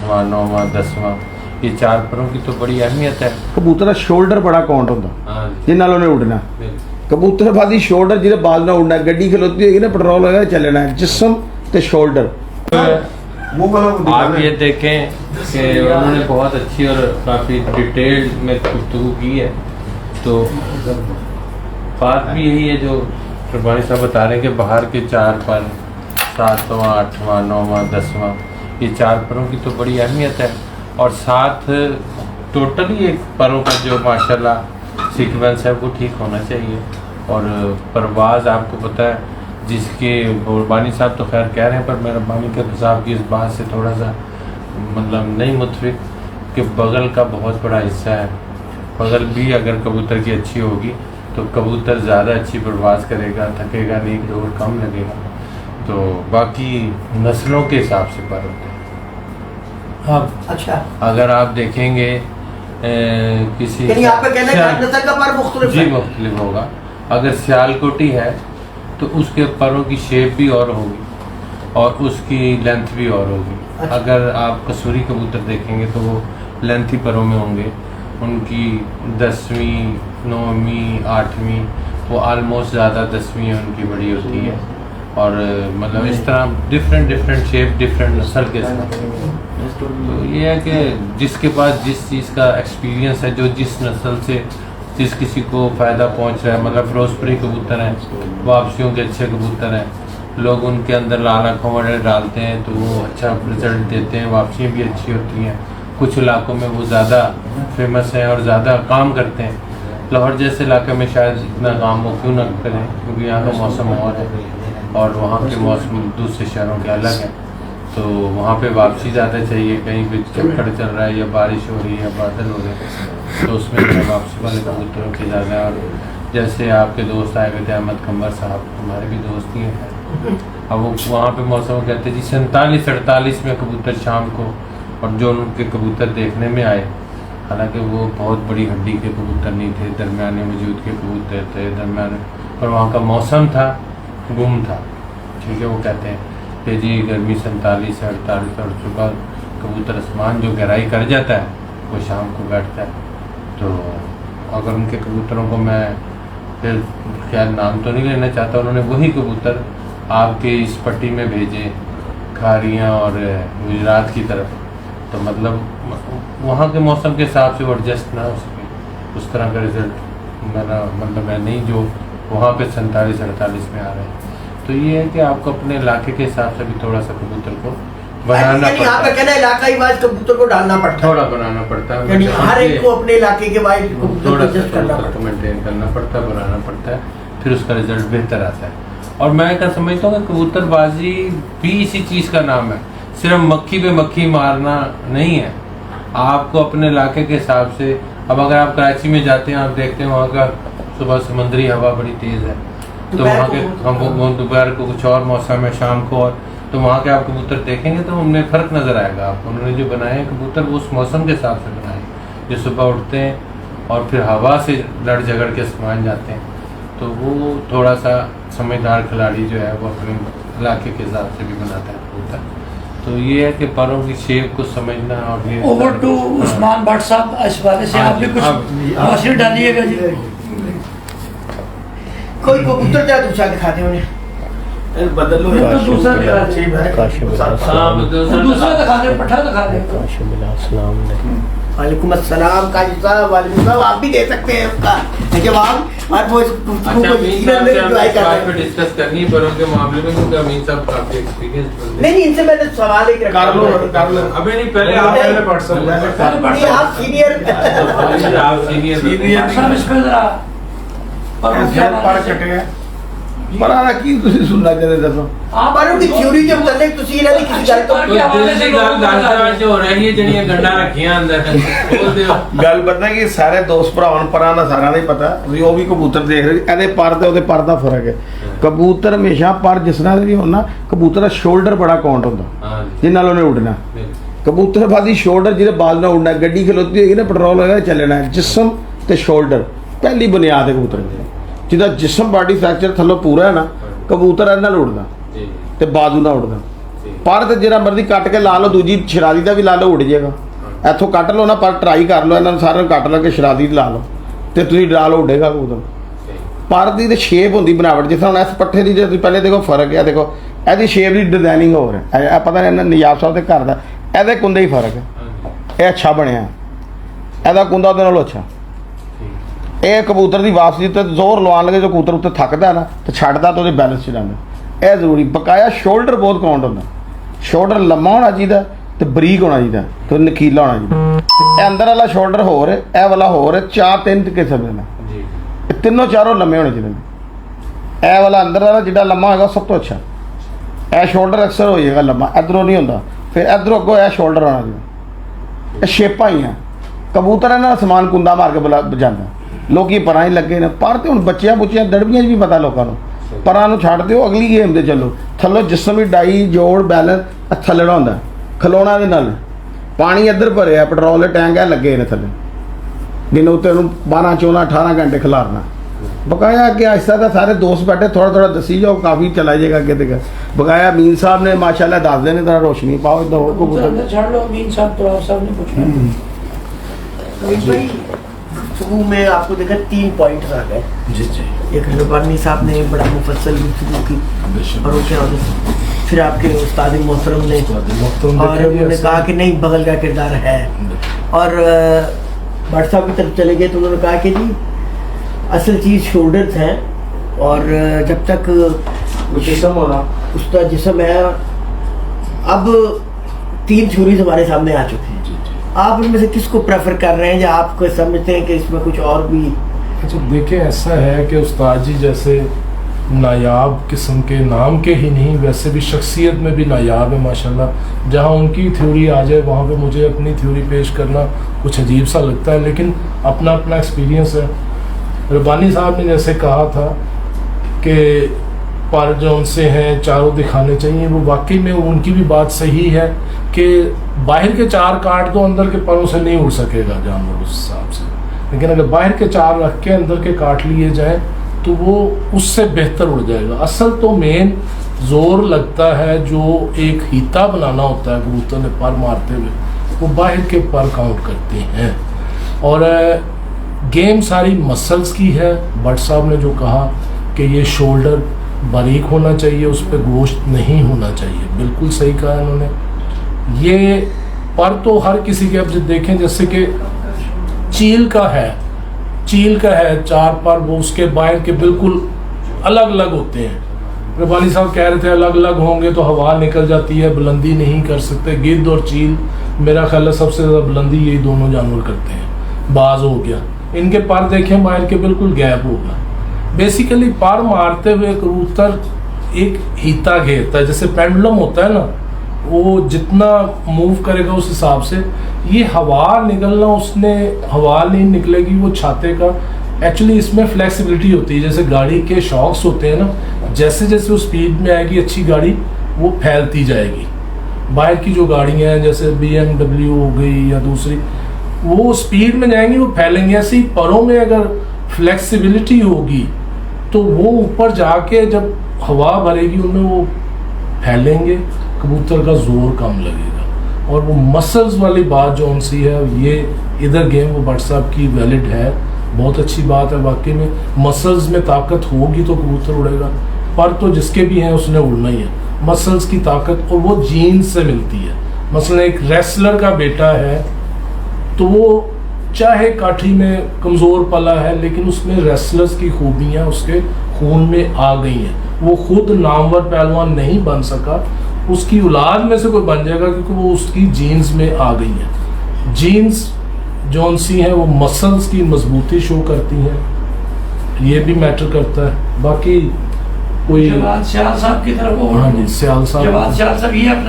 8वां 9वां 10वां, ये 4 परों की तो बड़ी अहमियत है। कबूतर का शोल्डर बड़ा काउंट होता हाँ जी, जिन नाल उन्हें उड़ना कबूतर बादी शोल्डर जिहदे बाल ना उड़ना गड्डी खलोती होगी ना पेट्रोल वगैरह चलना है जिस्म ते शोल्डर। आप ये देखें कि उन्होंने बहुत अच्छी और काफ़ी डिटेल में गुफ्तगू की है। तो बात भी यही है जो रब्बानी साहब बता रहे हैं कि बाहर के 4 पर 7वां 8वां 9वां 10वां, ये 4 परों की तो बड़ी अहमियत है। और साथ टोटली एक परों का जो माशाल्लाह सीक्वेंस है वो ठीक होना चाहिए। और परवाज़ आपको पता है जिसके रब्बानी साहब तो खैर कह रहे हैं, पर मैं रब्बानी के साहब की इस बात से थोड़ा सा मतलब नहीं मुतफिक कि बगल का बहुत बड़ा हिस्सा है। बगल भी अगर कबूतर की अच्छी होगी तो कबूतर ज़्यादा अच्छी परवाज़ करेगा, थकेगा नहीं, दौड़ कम लगेगा। तो बाकी नस्लों के हिसाब से पर होते हैं। अब अच्छा, अगर आप देखेंगे किसी यहाँ पे कहना है नस्ल का पर मुख्तलिफ जी है। मुख्तलिफ होगा। अगर सियालकोटी है तो उसके परों की शेप भी और होगी और उसकी लेंथ भी और होगी। अच्छा। अगर आप कसूरी कबूतर देखेंगे तो वो लेंथी परों में होंगे, उनकी 10वीं 9वीं 8वीं वो आलमोस्ट ज़्यादा 10वीं उनकी बड़ी होती है। और मतलब इस तरह डिफरेंट शेप डिफरेंट नस्ल के साथ। तो ये है कि जिसके पास जिस चीज़ का एक्सपीरियंस है, जो जिस नस्ल से जिस किसी को फ़ायदा पहुंच रहा है, मतलब फिरोजपुरी कबूतर हैं, वापसियों के अच्छे कबूतर हैं, लोग उनके अंदर लाल आँखों वाले डालते हैं तो वो अच्छा रिजल्ट देते हैं, वापसियाँ भी अच्छी होती हैं। कुछ इलाकों में वो ज़्यादा फेमस हैं और ज़्यादा काम करते हैं। लाहौर जैसे इलाके में शायद इतना काम वो क्यों ना करें, क्योंकि यहाँ का मौसम और है और वहाँ के मौसम दूसरे शहरों के अलग हैं। तो वहाँ पे वापसी ज़्यादा चाहिए, कहीं भी चक्कर चल रहा है या बारिश हो रही है या बादल हो रहे हैं तो उसमें जो वापसी वाले कबूतरों की ज़्यादा है। और जैसे आपके दोस्त आए हुए थे अहमद कमर साहब, हमारे भी दोस्त ही हैं। अब वो वहाँ पे मौसम कहते जी 47-48 में कबूतर शाम को, और जो उनके कबूतर देखने में आए हालांकि वो बहुत बड़ी हड्डी के कबूतर नहीं थे, दरमियाने वजूद के कबूतर थे दरमियाने, पर वहाँ का मौसम था गुम था। ठीक है, वो कहते हैं कि जी गर्मी 47 से 48 और सुबह कबूतर आसमान जो गहराई कर जाता है वो शाम को बैठता है। तो अगर उनके कबूतरों को मैं फिर क्या नाम तो नहीं लेना चाहता, उन्होंने वही कबूतर आपके इस पट्टी में भेजे खारियाँ और गुजरात की तरफ, तो मतलब वहाँ के मौसम के हिसाब से वो एडजस्ट ना हो सके, उस तरह का रिज़ल्ट मेरा मतलब मैं नहीं जो वहाँ पे 47-48 में आ रहे हैं। तो ये है कि आपको अपने इलाके के हिसाब से भी थोड़ा सा कबूतर को बनाना पड़ता यहाँ पे कहना इलाकाई वाइज कबूतर को डालना पड़ता है, थोड़ा बनाना पड़ता है, यानी हर एक को अपने इलाके के वाइज कबूतर को थोड़ा एडजस्ट करना पड़ता सा मेंटेन करना पड़ता है, बनाना पड़ता है, फिर उसका रिजल्ट बेहतर आता है। और मैं क्या समझता हूँ कि कबूतरबाजी भी इसी चीज़ का नाम है, सिर्फ मक्खी पे मक्खी मारना नहीं है। आपको अपने इलाके के हिसाब से, अब अगर आप कराची में जाते हैं आप देखते हैं वहाँ का सुबह समुद्री हवा बड़ी तेज़ है, तो वहाँ के हम दोपहर को कुछ और मौसम है, शाम को और, तो वहाँ के आप कबूतर देखेंगे तो उनमें फ़र्क नज़र आएगा आपको। उन्होंने जो बनाए हैं कबूतर वो उस मौसम के हिसाब से बनाए, जो सुबह उठते हैं और फिर हवा से लड़ झगड़ के आसमान जाते हैं, तो वो थोड़ा सा समझदार खिलाड़ी जो है वो अपने इलाके के हिसाब से भी बनाता है कबूतर। तो ये है कि परों की शेप को समझना। और ये ओवर टू उस्मान भट्ट साहब, इस बारे से आप भी कुछ मौसम डालिएगा जी। कोई कबूतर क्या दूसरा दिखाते उन्हें बदल लो, दूसरा दिखा दे, दूसरा दिखा दे, पठा दिखा दे। वालेकुम अस्सलाम काजी साहब, वालेकुम सलाम। आप भी दे सकते हैं उसका जवाब और वो डिस्कस करनी है परों के मामले में, क्योंकि अमीन साहब काफी एक्सपीरियंस। नहीं, इनसे मैंने सवाल एक रखा। अबे नहीं, पहले आप पहले पढ़ सकते हैं, आप सीनियर आप सीनियर सब इस पे जरा बनाना की तुसी सुनना चाहते दसो आप पर उनकी थ्योरी के मुताबिक तुसी इन्हां दी किसी गल तो हो रही है जड़ियां गंडा रखियां अंदर बोल दियो गल पता कि सारे दोस्त भरावां परां दा सारा नहीं पता भी वो भी कबूतर देख रहे एदे पर ते ओदे पर दा फर्क है। कबूतर हमेशा पर जिस तरह भी होना कबूतर दा शोल्डर बड़ा काउंट होंदा जिन नाल उन्हें उड़ना। कबूतर बादी शोल्डर जिहदे बाल ना उड़ना, गड्डी खलोती होगी ना पेट्रोल वगैरह चलना है, जिस्म ते शोल्डर पहली बुनियाद है कबूतर दी। जिदा जिस्म बॉडी फ्रैक्चर थल्लों पूरा है ना कबूतर इहदे नाल उड़दा ते बाजू ना उड़दा। ਪਰ ਤੇ ਜਿਹੜਾ ਮਰਜ਼ੀ ਕੱਟ ਕੇ ਲਾ ਲਓ, ਦੂਜੀ ਸ਼ਰਾਦੀ ਦਾ ਵੀ ਲਾ ਲਓ, ਉੱਡ ਜਾਏਗਾ। ਇੱਥੋਂ ਕੱਟ ਲਓ ਨਾ, ਪਰ ਟਰਾਈ ਕਰ ਲਓ, ਇਹਨਾਂ ਨੂੰ ਸਾਰਿਆਂ ਨੂੰ ਕੱਟ ਲਾ ਕੇ ਸ਼ਰਾਦੀ ਲਾ ਲਓ ਤੇ ਤੁਸੀਂ ਲਾ ਲਓ, ਉੱਡੇਗਾ ਕਬੂਤਰ। ਪਰ ਦੀ ਤੇ ਸ਼ੇਪ ਹੁੰਦੀ ਬਣਾਵਟ, ਜਿਸ ਤਰ੍ਹਾਂ ਹੁਣ ਇਸ ਪੱਠੇ ਦੀ ਜੇ ਤੁਸੀਂ ਪਹਿਲੇ ਦੇਖੋ ਫਰਕ ਹੈ, ਦੇਖੋ ਇਹਦੀ ਸ਼ੇਪ ਦੀ ਡਿਜ਼ਾਈਨਿੰਗ ਹੋਰ ਹੈ। ਇਹ ਪਤਾ ਨਹੀਂ ਇਹਨਾਂ ਨਿਜਾਬ ਸਾਹਿਬ ਦੇ ਘਰ ਦਾ, ਇਹਦੇ ਕੁੰਦੇ ਹੀ ਫਰਕ ਹੈ। ਇਹ ਅੱਛਾ ਬਣਿਆ, ਇਹਦਾ ਕੁੰਦਾ ਉਹਦੇ ਨਾਲੋਂ ਅੱਛਾ। ਇਹ ਕਬੂਤਰ ਦੀ ਵਾਪਸੀ ਤੇ ਜ਼ੋਰ ਲਵਾਉਣ ਲੱਗੇ, ਜੋ ਕਬੂਤਰ ਉੱਤੇ ਥੱਕਦਾ ਨਾ ਤੇ ਛੱਡਦਾ ਤਾਂ ਉਹਦੇ ਬੈਲੈਂਸ 'ਚ ਰਹਿੰਦਾ। ਇਹ ਜ਼ਰੂਰੀ। ਬਕਾਇਆ ਸ਼ੋਲਡਰ ਬਹੁਤ ਕਾਊਂਟ ਹੁੰਦਾ, ਸ਼ੋਲਡਰ ਲੰਮਾ ਹੋਣਾ ਚਾਹੀਦਾ ਤੇ ਬਰੀਕ ਹੋਣਾ ਚਾਹੀਦਾ ਤੇ ਨਕੀਲਾ ਹੋਣਾ ਚਾਹੀਦਾ। ਇਹ ਅੰਦਰ ਵਾਲਾ ਸ਼ੋਲਡਰ ਹੋਰ ਹੈ, ਇਹ ਵਾਲਾ ਹੋਰ ਹੈ, 4-3 ਕਿਸਮ ਦੇ ਨੇ ਜੀ। ਇਹ ਤਿੰਨੋਂ ਚਾਰੋਂ ਲੰਮੇ ਹੋਣੇ ਚਾਹੀਦੇ ਨੇ। ਇਹ ਵਾਲਾ ਅੰਦਰ ਵਾਲਾ ਜਿਹੜਾ ਲੰਮਾ ਹੋਏਗਾ ਸਭ ਤੋਂ ਅੱਛਾ। ਇਹ ਸ਼ੋਲਡਰ ਅਕਸਰ ਹੋ ਜਾਏਗਾ ਲੰਮਾ, ਇੱਧਰੋਂ ਨਹੀਂ ਹੁੰਦਾ, ਫਿਰ ਇੱਧਰੋਂ ਅੱਗੋਂ ਇਹ ਸ਼ੋਲਡਰ ਹੋਣਾ ਚਾਹੀਦਾ। ਇਹ ਸ਼ੇਪਾਂ ਹੀ ਆ। ਕਬੂਤਰ ਇਹਨਾਂ ਦਾ ਸਮਾਨ ਕੁੰਦਾ ਮਾਰ ਕੇ ਬਜਾਂਦਾ, ਲੋਕੀ ਪਰਾਂ ਹੀ ਲੱਗੇ ਨੇ। ਪਰ ਤੇ ਹੁਣ ਬੱਚਿਆਂ ਬੁੱਚਿਆਂ ਦੜਬੀਆਂ 'ਚ ਵੀ ਪਤਾ ਲੋਕਾਂ ਨੂੰ, ਪਰਾਂ ਨੂੰ ਛੱਡ ਦਿਓ, ਅਗਲੀ ਗੇਮ ਦੇ ਚੱਲੋ। ਥੱਲੋਂ ਜਿਸਮ ਵੀ ਡਾਈ ਜੋੜ ਬੈਲੈਂਸ ਥੱਲੜਾ ਹੁੰਦਾ, ਖਲੋਣਾ ਦੇ ਨਾਲ। ਪਾਣੀ ਇੱਧਰ ਭਰਿਆ, ਪੈਟਰੋਲ ਦੇ ਟੈਂਕ ਹੈ ਲੱਗੇ ਨੇ ਥੱਲੇ, ਦਿਨ ਉੱਤੇ ਉਹਨੂੰ 12, 14, 18 ਘੰਟੇ ਖਿਲਾਰਨਾ। ਬਕਾਇਆ ਅੱਗੇ ਆਹਿਸਤਾ ਦਾ ਸਾਰੇ ਦੋਸਤ ਬੈਠੇ, ਥੋੜਾ ਥੋੜਾ ਦੱਸੀ ਜਾਓ, ਕਾਫੀ ਚਲਾ ਜਾਏਗਾ ਅੱਗੇ ਤੱਕ। ਬਕਾਇਆ ਮੀਨ ਸਾਹਿਬ ਨੇ ਮਾਸ਼ਾਅੱਲਾ ਦੱਸਦੇ ਨੇ, तरह रोशनी पाओ इधर हो कबूतर अंदर छाड़ लो, मीन साहब तो आप साहब ने पूछा। भाई गुफ्तगू में आपको देखा 3 पॉइंट्स आ गए जी जी। एक रब्बानी साहब ने बड़ा मुफस्सल गुफ्तगू की, और वो क्या होता, फिर आपके उस्ताद मोहतरम ने, और उन्होंने कहा कि नहीं बगल का किरदार है। और भट्ट साहब की तरफ चले गए तो उन्होंने कहा कि जी असल चीज़ शोल्डर्स हैं, और जब तक जिसम होना उसका जिसम है। अब 3 थ्योरीज हमारे सामने आ चुकी हैं, आप इनमें से किसको प्रेफर कर रहे हैं, या आप समझते हैं कि इसमें कुछ और भी? अच्छा देखिए, ऐसा है कि उस्ताद जी जैसे नायाब किस्म के, नाम के ही नहीं वैसे भी शख्सियत में भी नायाब है माशाल्लाह। जहाँ उनकी थ्योरी आ जाए वहाँ पे मुझे अपनी थ्योरी पेश करना कुछ अजीब सा लगता है, लेकिन अपना अपना एक्सपीरियंस है। रब्बानी साहब ने जैसे कहा था कि पर जो उनसे हैं चारों दिखाने चाहिए, वो वाकई में उनकी भी बात सही है कि बाहर के 4 काट दो, अंदर के परों से नहीं उड़ सकेगा जानवर उस हिसाब से। लेकिन अगर बाहर के 4 रख के अंदर के काट लिए जाए तो वो उससे बेहतर उड़ जाएगा। असल तो मेन जोर लगता है जो एक हीता बनाना होता है कबूतर ने पर मारते हुए, वो बाहर के पर काउंट करते हैं। और गेम सारी मसल्स की है। भट्ट साहब ने जो कहा कि ये शोल्डर बारीक होना चाहिए, उस पर गोश्त नहीं होना चाहिए, बिल्कुल सही कहा इन्होंने। ये पर तो हर किसी के, अब देखें जैसे कि चील का है 4 पर, वो उसके बाहर के बिल्कुल अलग अलग होते हैं। रब्बानी साहब कह रहे थे अलग अलग होंगे तो हवा निकल जाती है, बुलंदी नहीं कर सकते। गिद्ध और चील मेरा ख्याल है सबसे ज़्यादा बुलंदी यही दोनों जानवर करते हैं। बाज हो गया, इनके पर देखें बाहर के बिल्कुल गैप होगा। बेसिकली पर मारते हुए कबूतर एक हीता घेरता है, जैसे पेंडुलम होता है ना, वो जितना मूव करेगा उस हिसाब से ये हवा निकलना, उसने हवा नहीं निकलेगी वो छाते का। एक्चुअली इसमें फ्लेक्सिबिलिटी होती है, जैसे गाड़ी के शॉक्स होते हैं ना, जैसे जैसे वो स्पीड में आएगी अच्छी गाड़ी वो फैलती जाएगी। बाहर की जो गाड़ियाँ हैं जैसे BMW हो गई या दूसरी, वो स्पीड में जाएंगी वो फैलेंगे। ऐसे ही परों में अगर फ्लेक्सिबिलिटी होगी तो वो ऊपर जाके जब हवा भरेगी उनमें वो फैलेंगे, कबूतर का जोर कम लगेगा। और वो मसल्स वाली बात जो उनसी है, ये इधर गेम वो भट्ट साहब की वैलिड है, बहुत अच्छी बात है। वाकई में मसल्स में ताकत होगी तो कबूतर उड़ेगा, पर तो जिसके भी हैं उसने उड़ना ही है। मसल्स की ताकत और वो जीन्स से मिलती है। मसलन एक रेसलर का बेटा है तो वो चाहे काठी में कमज़ोर पला है, लेकिन उसमें रेसलर्स की खूबियाँ उसके खून में आ गई हैं। वो खुद नामवर पहलवान नहीं बन सका, उसकी औलाद में से कोई बन जाएगा क्योंकि वो उसकी जीन्स में आ गई है। जीन्स जौन सी हैं वो मसल्स की मजबूती शो करती हैं, ये भी मैटर करता है। बाकी कोई जवाद सियाल साहब की तरफ, हाँ जी, सियाल साहब जवाद सियाल साहब ये अपना